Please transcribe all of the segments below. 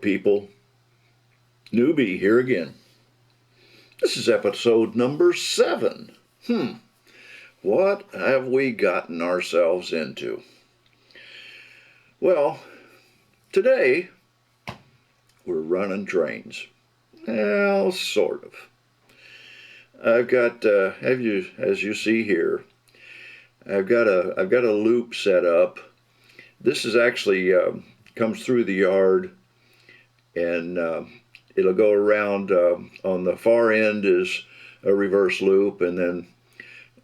people. Newbie here again. This is episode number 7. What have we gotten ourselves into? Well, today we're running trains. Well, sort of. I've got, as you see here, I've got a loop set up. This is actually comes through the yard, and it'll go around. On the far end is a reverse loop, and then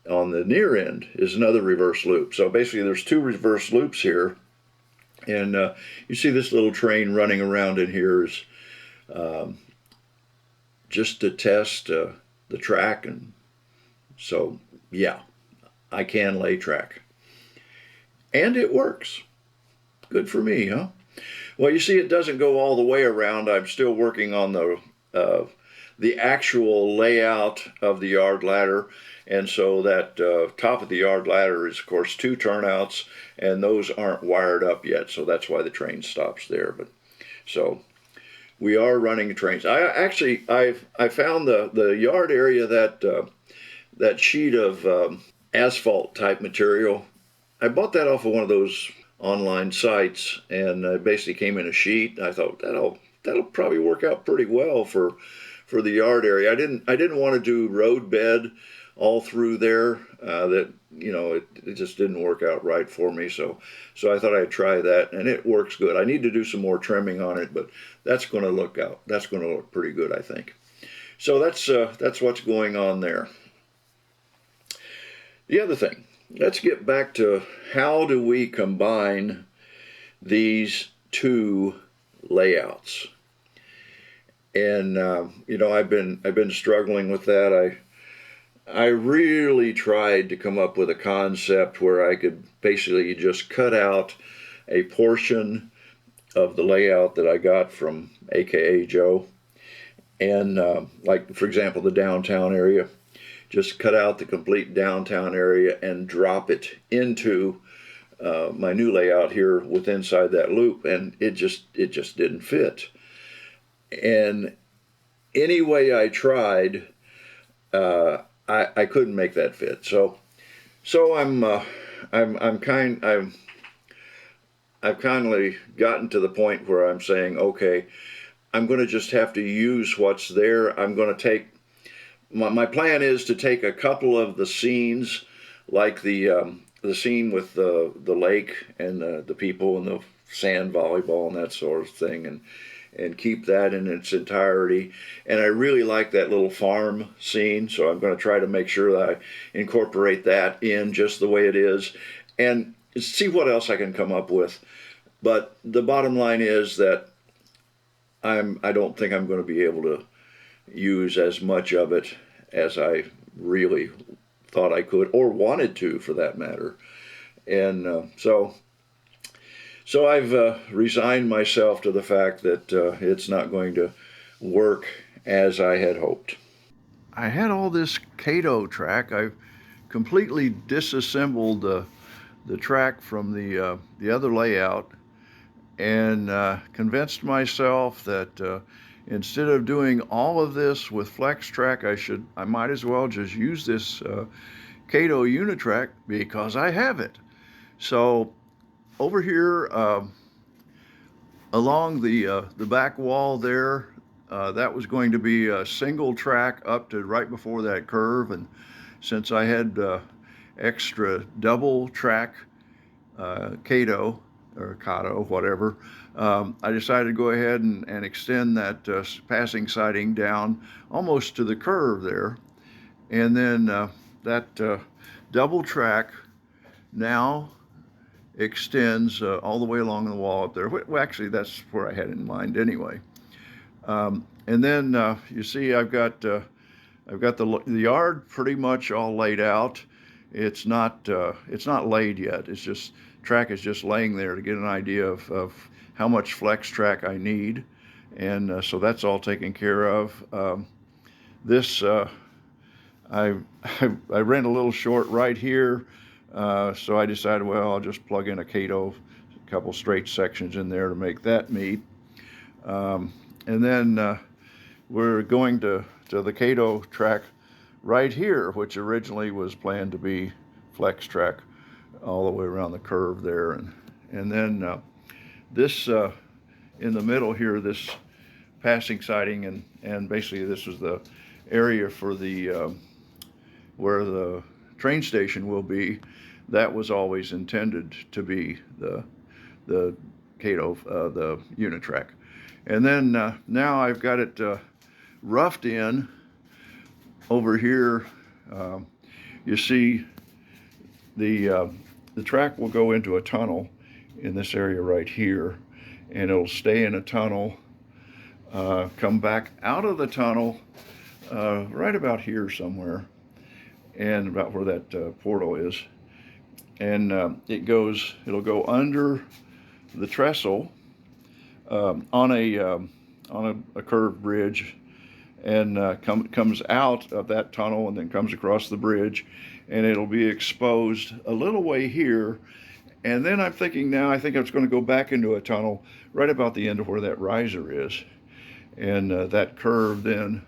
on the near end is another reverse loop. So basically, there's 2 reverse loops here, and you see this little train running around in here is just to test the track, and so yeah, I can lay track, and it works. Good for me, huh? Well, you see, it doesn't go all the way around. I'm still working on the actual layout of the yard ladder, and so that top of the yard ladder is, of course, 2 turnouts, and those aren't wired up yet, so that's why the train stops there. But so we are running trains. I found the yard area, that sheet of asphalt type material. I bought that off of one of those online sites, and it basically came in a sheet. I thought that'll probably work out pretty well for the yard area. I didn't want to do road bed all through there. It just didn't work out right for me. So I thought I'd try that, and it works good. I need to do some more trimming on it, but that's going to look pretty good, I think. So that's what's going on there. The other thing, let's get back to how do we combine these 2 layouts. And I've been struggling with that. I really tried to come up with a concept where I could basically just cut out a portion of the layout that I got from AKA Joe, and like, for example, the downtown area. Just cut out the complete downtown area and drop it into my new layout here with inside that loop, and it just didn't fit. And any way I tried, I couldn't make that fit. So I've kindly gotten to the point where I'm saying, okay, I'm going to just have to use what's there. I'm going to take. My plan is to take a couple of the scenes, like the scene with the lake and the people and the sand volleyball and that sort of thing, and keep that in its entirety. And I really like that little farm scene, so I'm going to try to make sure that I incorporate that in just the way it is, and see what else I can come up with. But the bottom line is that I don't think I'm going to be able to use as much of it as I really thought I could, or wanted to, for that matter. And so I've resigned myself to the fact that it's not going to work as I had hoped. I had all this Cato track. I've completely disassembled the track from the other layout, and convinced myself that instead of doing all of this with flex track, I might as well just use this Cato Unitrack, because I have it. So over here along the back wall there, that was going to be a single track up to right before that curve, and since I had extra double track Cato or Cato, whatever, I decided to go ahead and extend that passing siding down almost to the curve there. And then that double track now extends all the way along the wall up there. Well, actually, that's where I had it in mind anyway. And then you see I've got the yard pretty much all laid out. It's not laid yet. It's just track is just laying there to get an idea of how much flex track I need, and so that's all taken care of. I ran a little short right here, so I decided, well, I'll just plug in a Cato, a couple straight sections in there to make that meet. And then we're going to the Cato track right here, which originally was planned to be flex track all the way around the curve there. And then this in the middle here, this passing siding, and basically this is the area for the where the train station will be. That was always intended to be the Cato, the unit track. And then now I've got it roughed in over here. You see the track will go into a tunnel in this area right here, and it'll stay in a tunnel, come back out of the tunnel right about here somewhere, and about where that portal is. And it'll go under the trestle on a curved bridge, and comes out of that tunnel and then comes across the bridge, and it'll be exposed a little way here. And then I'm thinking now, I think it's going to go back into a tunnel right about the end of where that riser is. And that curve then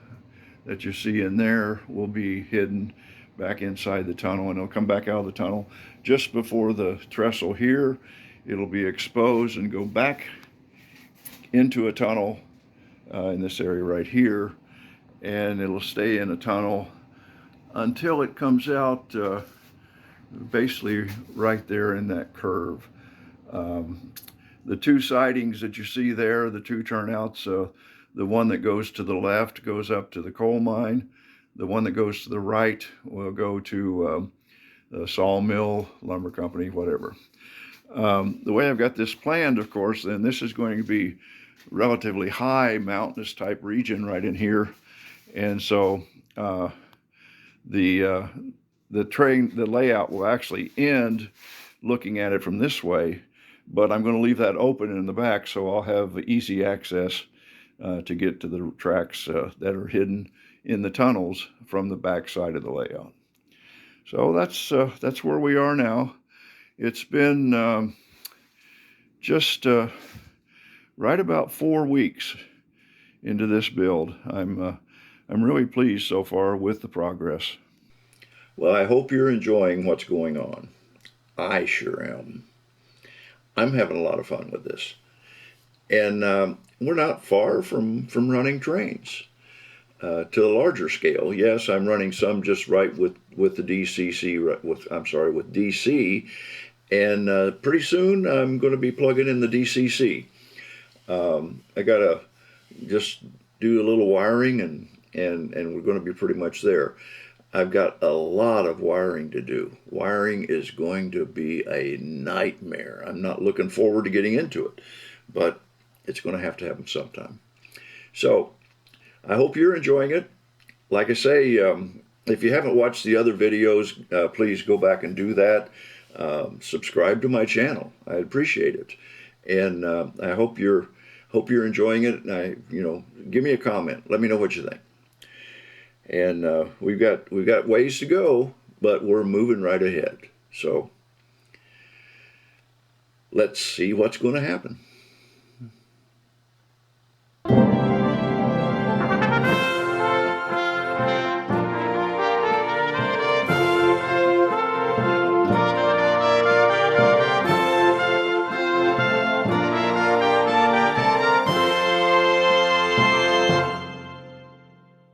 that you see in there will be hidden back inside the tunnel, and it'll come back out of the tunnel just before the trestle here. It'll be exposed and go back into a tunnel in this area right here, and it'll stay in a tunnel until it comes out basically right there in that curve. The two sidings that you see there, the two turnouts, the one that goes to the left goes up to the coal mine. The one that goes to the right will go to the sawmill, lumber company, whatever. The way I've got this planned, of course, then this is going to be relatively high mountainous type region right in here. And so the layout will actually end looking at it from this way, but I'm going to leave that open in the back, so I'll have easy access to get to the tracks that are hidden in the tunnels from the back side of the layout. So that's where we are now. It's been just right about 4 weeks into this build. I'm really pleased so far with the progress. Well, I hope you're enjoying what's going on. I sure am. I'm having a lot of fun with this. And we're not far from running trains to a larger scale. Yes, I'm running some just right with the DCC, with DC, and pretty soon I'm going to be plugging in the DCC. I got to just do a little wiring, and we're going to be pretty much there. I've got a lot of wiring to do. Wiring is going to be a nightmare. I'm not looking forward to getting into it, but it's going to happen sometime. So I hope you're enjoying it. Like I say, if you haven't watched the other videos, please go back and do that. Subscribe to my channel. I appreciate it, and I hope you're enjoying it. And give me a comment. Let me know what you think. And we've got ways to go, but we're moving right ahead. So let's see what's going to happen.